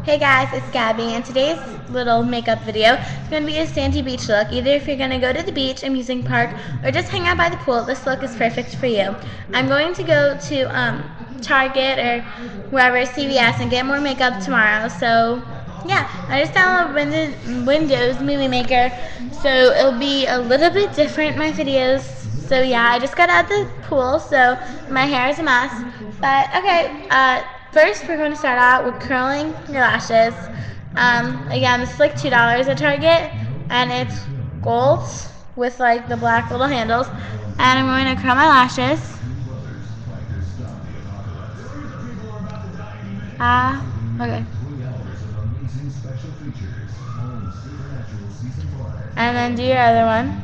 Hey guys, it's Gabby, and today's little makeup video is going to be a sandy beach look. Either if you're going to go to the beach, amusing park, or just hang out by the pool, this look is perfect for you. I'm going to go to Target or wherever, CVS, and get more makeup tomorrow. So yeah, I just downloaded Windows Movie Maker, so it'll be a little bit different, my videos. So yeah, I just got out of the pool, so my hair is a mess. But okay, first we're going to start out with curling your lashes. Again, this is like $2 at Target, and it's gold with like the black little handles. And I'm going to curl my lashes. Okay. And then do your other one.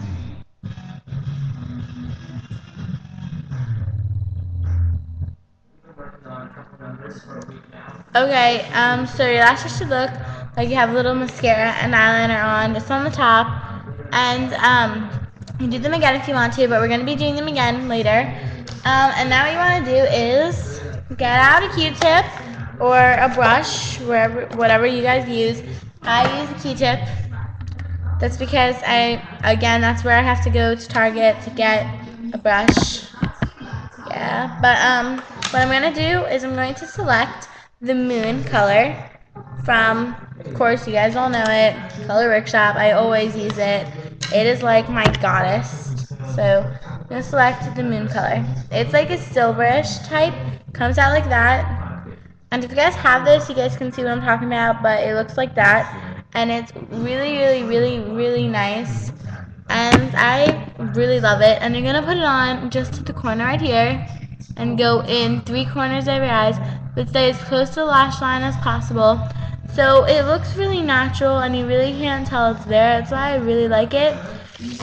Okay, so your lashes should look like you have a little mascara and eyeliner on, just on the top. And you can do them again if you want to, but we're going to be doing them again later. And now what you want to do is get out a Q-tip or a brush, whatever you guys use. I use a Q-tip. That's because that's where I have to go to Target to get a brush. Yeah, but what I'm going to do is I'm going to select the moon color from, of course, you guys all know it, Color Workshop. I always use it. It is like my goddess. So I'm going to select the moon color. It's like a silverish type. Comes out like that. And if you guys have this, you guys can see what I'm talking about, but it looks like that. And it's really, really, really, really nice. And I really love it. And you're going to put it on just at the corner right here and go in 3 corners of your eyes, but stay as close to the lash line as possible. So it looks really natural and you really can't tell it's there. That's why I really like it.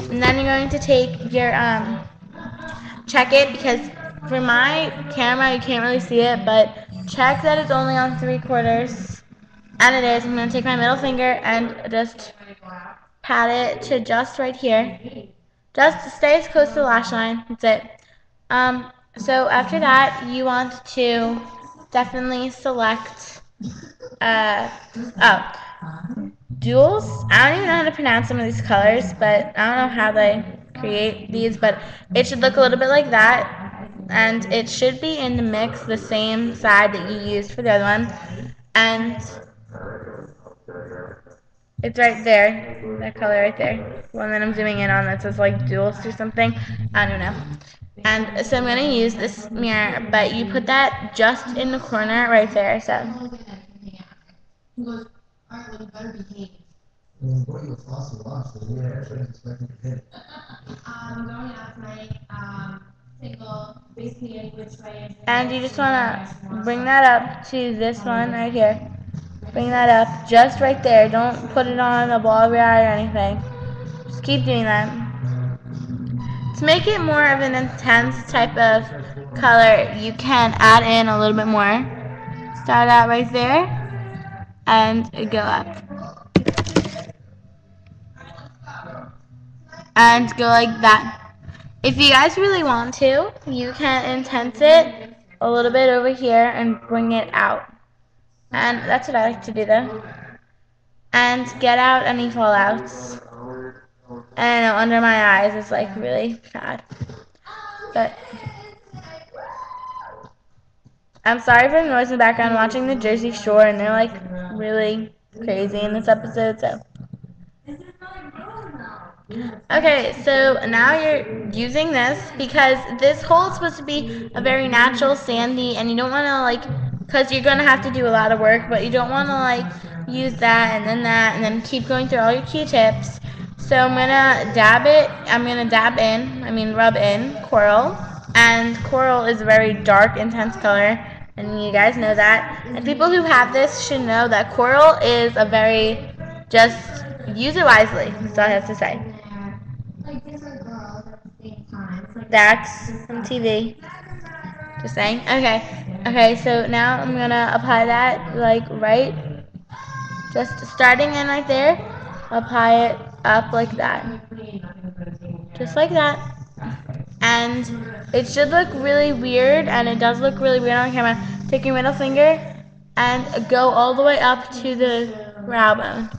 And then you're going to take your, check it, because for my camera you can't really see it, but check that it's only on 3 quarters. And it is. I'm going to take my middle finger and just pat it to just right here. Just to stay as close to the lash line. That's it. So after that, you want to definitely select, duals. I don't even know how to pronounce some of these colors, but I don't know how they create these, but it should look a little bit like that, and it should be in the mix the same side that you used for the other one, and it's right there, that color right there, one that I'm zooming in on that says like duals or something, I don't know. And so I'm going to use this mirror, but you put that just in the corner right there, so. And you just want to bring that up to this one right here. Bring that up just right there. Don't put it on the ball of your eye or anything. Just keep doing that. To make it more of an intense type of color, you can add in a little bit more. Start out right there and go up. And go like that. If you guys really want to, you can intense it a little bit over here and bring it out. And that's what I like to do though. And get out any fallouts. And I know under my eyes it's like really bad. But I'm sorry for the noise in the background. I'm watching the Jersey Shore and they're like really crazy in this episode, so. Okay, so now you're using this because this hole is supposed to be a very natural sandy, and you don't want to like, because you're going to have to do a lot of work, but you don't want to like use that and then keep going through all your Q-tips. So I'm going to rub in coral, and coral is a very dark, intense color, and you guys know that. And people who have this should know that coral is a very, just use it wisely, that's all I have to say. That's from TV. Just saying. Okay, so now I'm going to apply that like right, just starting in right there, apply it up like that. Just like that. And it should look really weird, and it does look really weird on camera. Take your middle finger and go all the way up to the brow bone.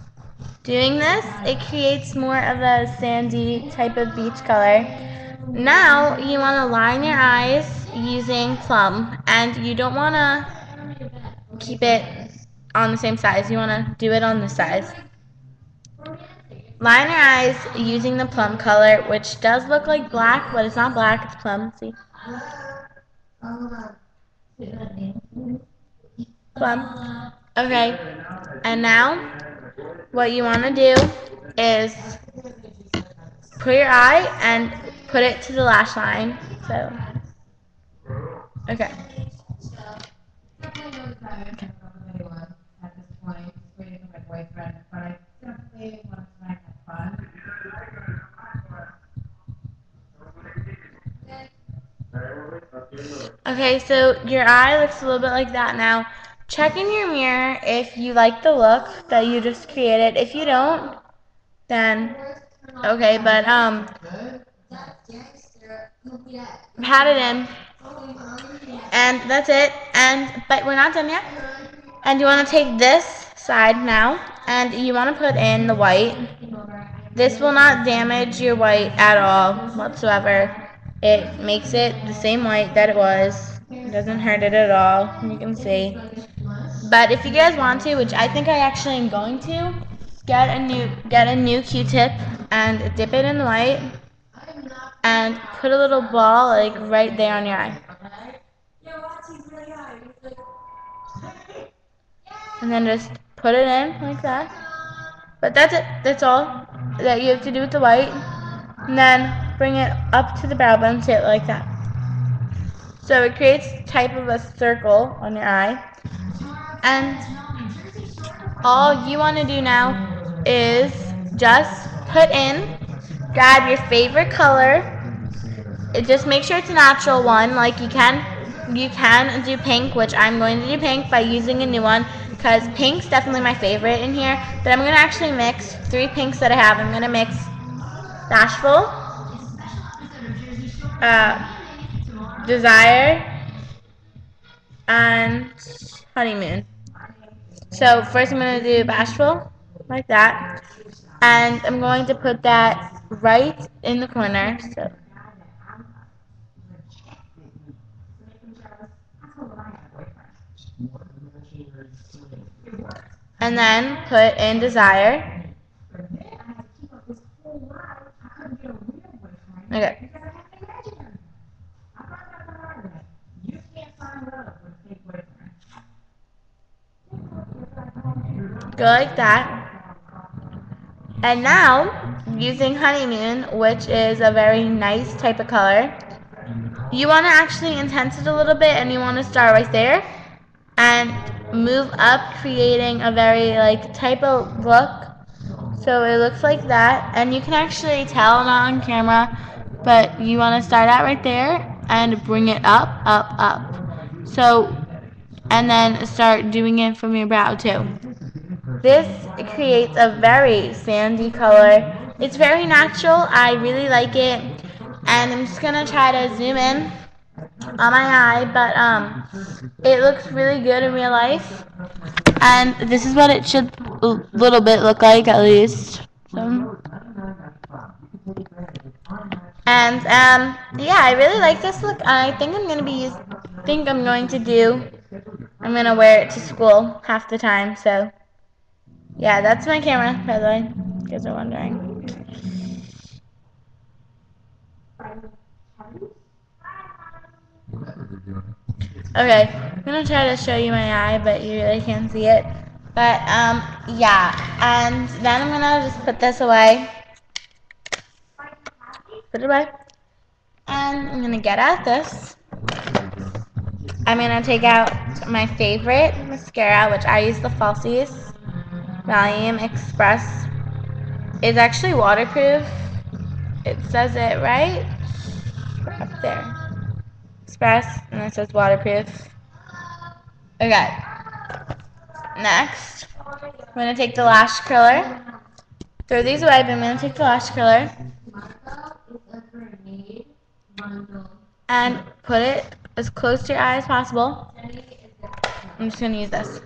Doing this, it creates more of a sandy type of beach color. Now, you want to line your eyes using plum, and you don't want to keep it on the same size. You want to do it on this size. Line your eyes using the plum color, which does look like black, but it's not black, it's plum. See? Plum. Okay. And now, what you want to do is put your eye and put it to the lash line. So, okay. Okay, so your eye looks a little bit like that now. Check in your mirror if you like the look that you just created. If you don't, then okay, but pat it in, and that's it. But we're not done yet. And you want to take this side now, and you want to put in the white. This will not damage your white at all whatsoever. It makes it the same white that it was. It doesn't hurt it at all. You can see. But if you guys want to, which I think I actually am going to, get a new Q-tip and dip it in the white and put a little ball like right there on your eye. And then just put it in like that. But that's it. That's all that you have to do with the white. And then bring it up to the brow bone tip like that. So it creates type of a circle on your eye. And all you want to do now is just grab your favorite color. Just make sure it's a natural one. Like you can do pink, which I'm going to do pink by using a new one, because pink's definitely my favorite in here. But I'm going to actually mix 3 pinks that I have. I'm going to mix Bashful, Desire, and Honeymoon. So first I'm going to do Bashful, like that. And I'm going to put that right in the corner. So. And then put in Desire. Okay. Go like that. And now, using Honeymoon, which is a very nice type of color, you want to actually intense it a little bit, and you want to start right there and move up, creating a very type of look. So it looks like that, and you can actually tell not on camera, but you want to start out right there and bring it up, up, up. So, and then start doing it from your brow too. This creates a very sandy color. It's very natural. I really like it. And I'm just going to try to zoom in on my eye, but it looks really good in real life. And this is what it should a little bit look like, at least. So. And yeah, I really like this look. I think I'm going to wear it to school half the time. So yeah, that's my camera, by the way, if you guys are wondering. Okay, I'm going to try to show you my eye, but you really can't see it. But, yeah, and then I'm going to just put this away. Put it away. And I'm going to get out this. I'm going to take out my favorite mascara, which I use the Falsies Volume Express. It's actually waterproof. It says it right up there. Express, and it says waterproof. Okay. Next, I'm going to take the lash curler. Throw these away, but I'm going to take the lash curler and put it as close to your eye as possible. I'm just gonna use this.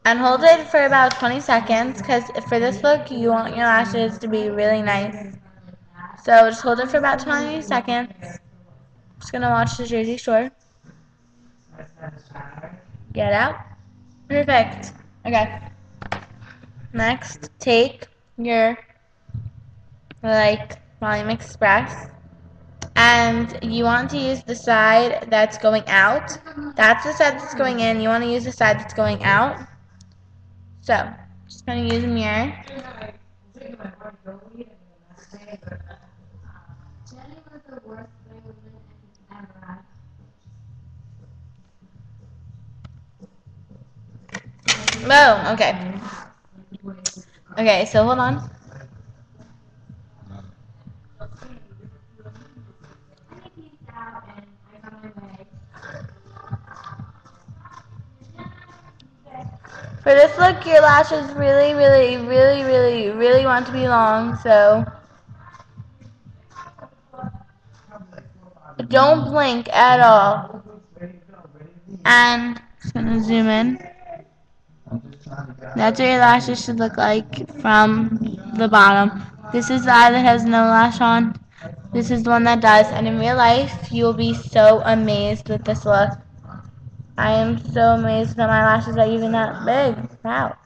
And hold it for about 20 seconds, because for this look, you want your lashes to be really nice. So just hold it for about 20 seconds. Just gonna watch the Jersey Shore. Get out. Perfect. Okay. Next, take your Volume Express, and you want to use the side that's going out. That's the side that's going in. You want to use the side that's going out. So, just gonna use a mirror. Oh, okay. Okay, so hold on. For this look, your lashes really want to be long, so don't blink at all. And just gonna zoom in. That's what your lashes should look like from the bottom. This is the eye that has no lash on. This is the one that does. And in real life, you will be so amazed with this look. I am so amazed that my lashes are even that big. Wow.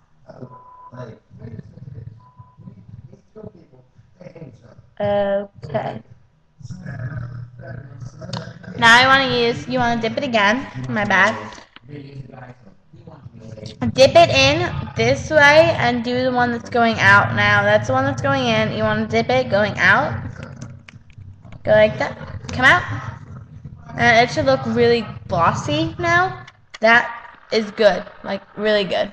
Okay. Now you want to dip it again. My bad. Dip it in this way and do the one that's going out now. That's the one that's going in. You want to dip it going out. Go like that. Come out. And it should look really glossy now. That is good. Like, really good.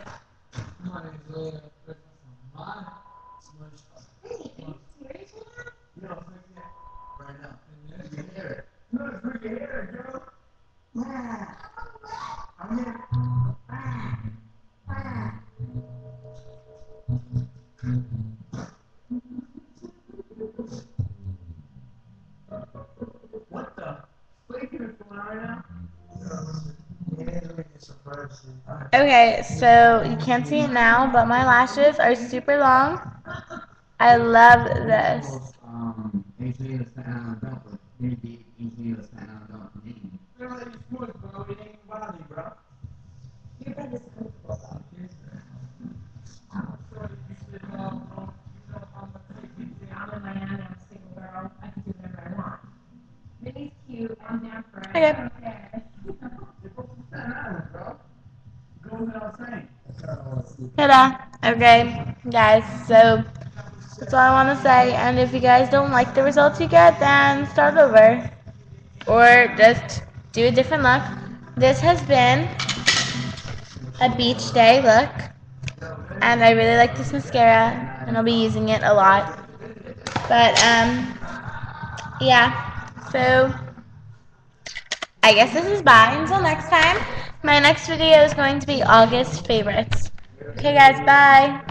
Okay, so you can't see it now, but my lashes are super long. I love this. Okay. Ta-da. Okay, guys, so that's all I want to say. And if you guys don't like the results you get, then start over. Or just do a different look. This has been a beach day look. And I really like this mascara, and I'll be using it a lot. But, yeah. So, I guess this is bye until next time. My next video is going to be August favorites. Okay, guys, bye.